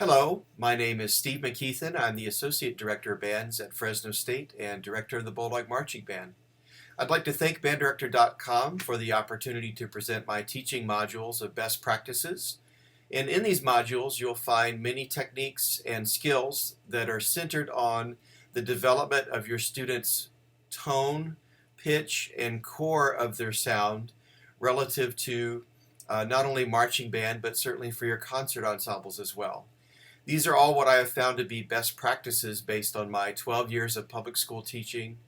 Hello, my name is Steve McKeithen. I'm the Associate Director of Bands at Fresno State and Director of the Bulldog Marching Band. I'd like to thank banddirector.com for the opportunity to present my teaching modules of best practices. And in these modules, you'll find many techniques and skills that are centered on the development of your students' tone, pitch, and core of their sound relative to not only marching band, but certainly for your concert ensembles as well. These are all what I have found to be best practices based on my 12 years of public school teaching,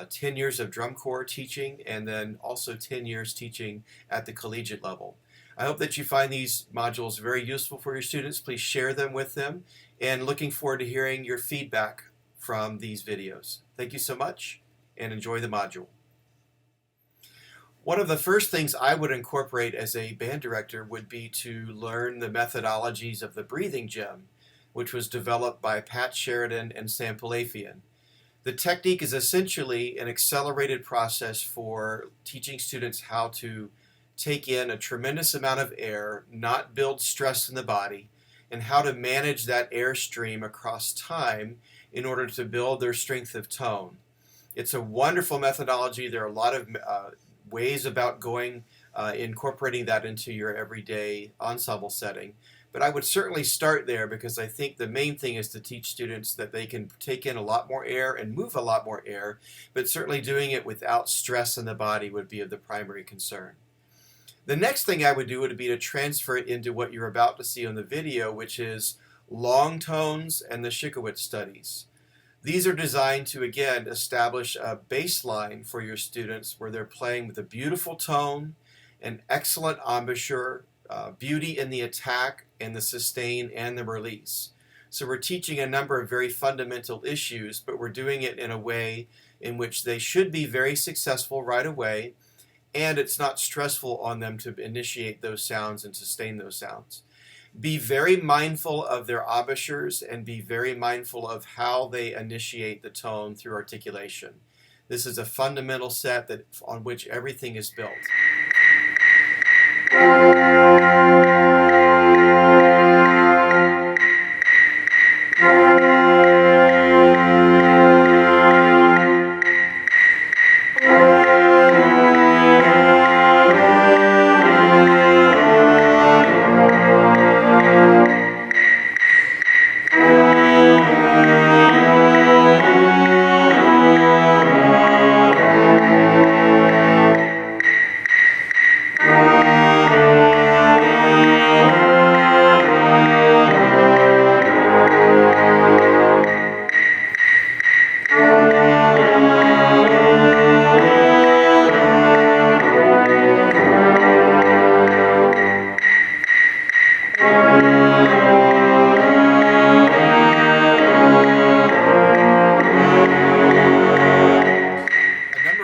10 years of drum corps teaching, and then also 10 years teaching at the collegiate level. I hope that you find these modules very useful for your students. Please share them with them, and looking forward to hearing your feedback from these videos. Thank you so much, and enjoy the module. One of the first things I would incorporate as a band director would be to learn the methodologies of the breathing gym, which was developed by Pat Sheridan and Sam Palafian. The technique is essentially an accelerated process for teaching students how to take in a tremendous amount of air, not build stress in the body, and how to manage that airstream across time in order to build their strength of tone. It's a wonderful methodology. There are a lot of ways about incorporating that into your everyday ensemble setting. But I would certainly start there because I think the main thing is to teach students that they can take in a lot more air and move a lot more air, but certainly doing it without stress in the body would be of the primary concern. The next thing I would do would be to transfer it into what you're about to see on the video, which is long tones and the Shikowitz studies. These are designed to, again, establish a baseline for your students where they're playing with a beautiful tone, an excellent embouchure, beauty in the attack and the sustain and the release. So we're teaching a number of very fundamental issues, but we're doing it in a way in which they should be very successful right away, and it's not stressful on them to initiate those sounds and sustain those sounds. Be very mindful of their embouchures and be very mindful of how they initiate the tone through articulation. This is a fundamental set on which everything is built.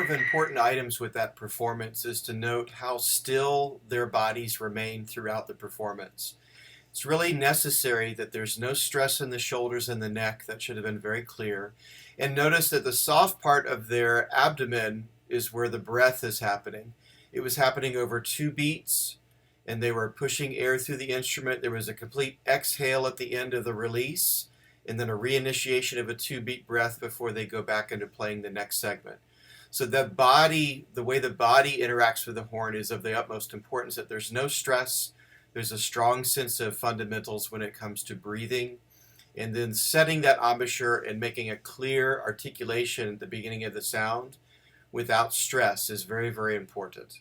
Important items with that performance is to note how still their bodies remain throughout the performance. It's really necessary that there's no stress in the shoulders and the neck. That should have been very clear. And notice that the soft part of their abdomen is where the breath is happening. It was happening over 2 beats, and they were pushing air through the instrument. There was a complete exhale at the end of the release, and then a reinitiation of a 2-beat breath before they go back into playing the next segment. So the way the body interacts with the horn is of the utmost importance, that there's no stress, there's a strong sense of fundamentals when it comes to breathing, and then setting that embouchure and making a clear articulation at the beginning of the sound without stress is very, very important.